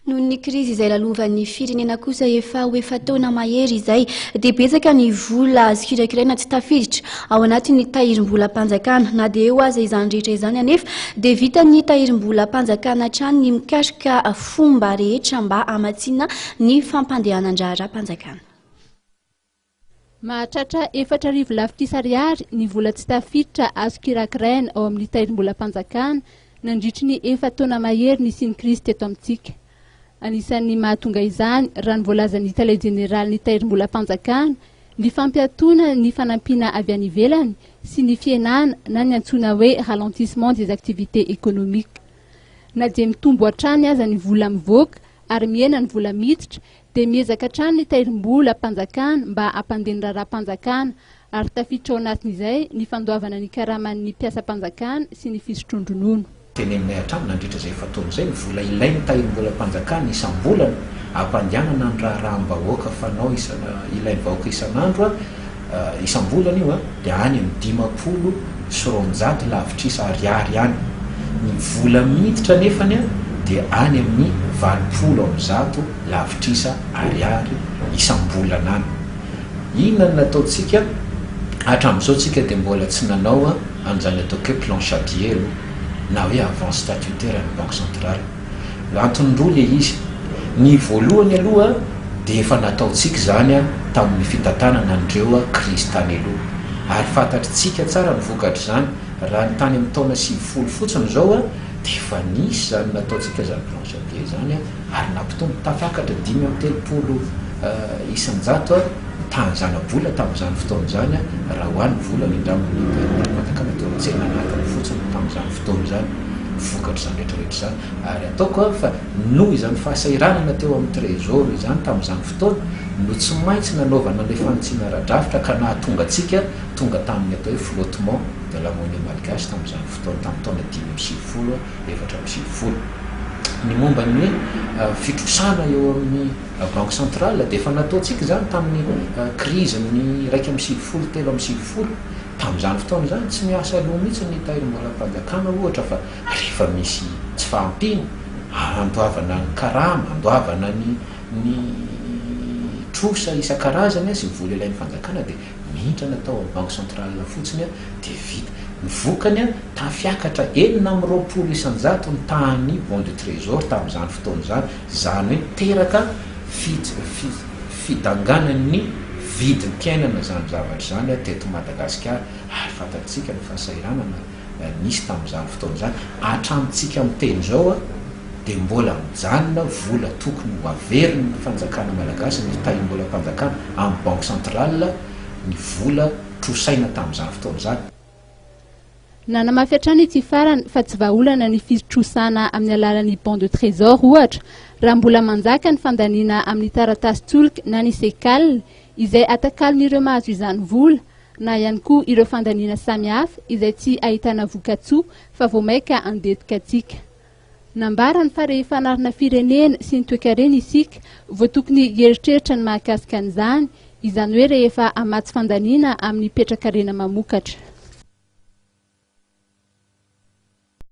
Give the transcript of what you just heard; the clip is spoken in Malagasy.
Noho ny krizy izay lalovan'ny firenena kosa efa taona mahery izay dia betsaka ny vola azo kirakiraina tsy tafiditra ao anatin'ny tahirim-bolam-panjakana na dia eo aza izany rehetra izany anefa dia vitan'ny tahirim-bolam-panjakana hatrany ny mikaroka fomba rehetra mba hamatsiana ny fampandehanan-draharaham-panjakana. Mahatratra 4,000 lafitisa ariary ny vola tsy tafiditra azo kirakiraina ao amin'ny tahirim-bolam-panjakana nandritry ny taona mahery nisy ny krizy teto amintsika. Anisan'ny mahatonga izany raha ny voalazan'ny tale jeneraly ny tahirim-bolam-panjakana ny fampiatoana ny fanampiana avy any ivelany sy ny fienana na ny antsoina hoe ralentissement des activités économiques. Na dia mitombo hatrany aza ny vola mivoaka ary miena ny vola miditra dia miezaka hatrany ny tahirim-bolam-panjakana mba hampandehan'ny raharaham-panjakana ary tafiditra ao anatin'izay ny fandoavana ny karaman'ny mpiasa-panjakana sy ny fisotrondronono. Teny aminay hatrany nandritra izay fataony izay ny vola ilainy tahirim-bolam-panjakana isam-bolana hampandehanana ny raharaham-bahoaka fanao ilainy vahoaka isan'andro isam-bolana io dia any amin'ny 50 sy 900 lavitrisa ariary any. Ny vola miditra nefany dia any amin'ny 20 lavitrisa ariary isam-bolana any. Inona no nataontsika hatramin'izao tsika dia mbola tsy nanao an'izany atao hoe planche à billets na hoe avance statutaire ny banque centrale. Antony le izy ny voalohany aloha dia efa nataontsika zany tamin'ny fitantanana andreo krizy tany aloha ary fantatritsika tsara ny vokatra zany raha ny tany amin'ny taona 20 fotsiny zao dia efa nisy zany nataontsika zany planche à billets zany ary nampitombo tafakatra 5.30 isan-jato tanjana vola tamin'izany fotoana zany raha hoan'ny vola ny ndamin'ny matakana teo tsena anatiny fotsiny tamin'izany fotoana zany vokatra zany rehetrarehetra zany ary ataoko fa noho izany fahasairanana teo amin'ny Tresor izany tamin'izany fotoana no tsy maintsy nanaovana ilay fanitsiana ara-drafitra ka nahatonga antsika tonga tamin'ny atao hoe flottement de la monnaie malgache tamin'izany fotoana tamin'ny taona 2010 ny momba ny fitrosana eo amin'ny banque centrale dia efa nataontsika zany tamin'ny krizy ny 1.70 telo 1.70 tamin'izany fotoana zany tsy miasa aloha mihitsy ny tahirim-bolam-panjakana ohatra fa rehefa misy tsy fahampiana andoavana ny karama andoavana ny trosa isan-karazany sy vola ilain'ny fanjakana dia mihitra natao amin'ny banque centrale fotsiny dia vita. Ny vokany tafiakatra 920 isan-jato ny tahany bon de Tresor tamin'izany fotoana zany zany hoe teraka fidanganan'ny vidiny piainana zany zavatra zany teto Madagasikara ary fantatsika ny fahasairanana nisy tamin'izany fotoana zany hatramintsika miteny zao dia mbola mijanona vola tokony ho averin'ny fanjakana malagasy ny tahirim-bolam-panjakana amin'ny banque centrale ny vola trosaina tamin'izany fotoana zany. Nanamafy hatrany ity farany fa tsy vahaolana ny fitrosana amin'ny alalan'ny bon de Tresor ohatra raha mbola manjaka ny fandaniana amin'ny taratasy tsolika na ny sekal izay atakalon'ireo mahazo izany vola na ihany koa ireo fandaniana samihafa izay tsy ahitana vokatsoa fa vao maika andetika atsika. Nambarany fa rehefa anarina firenena sy ny toe-karena isika vao tokony hieritreritra ny mahakasika an'izany izany hoe rehefa hamatsy fandaniana amin'ny petrakarena mamokatra.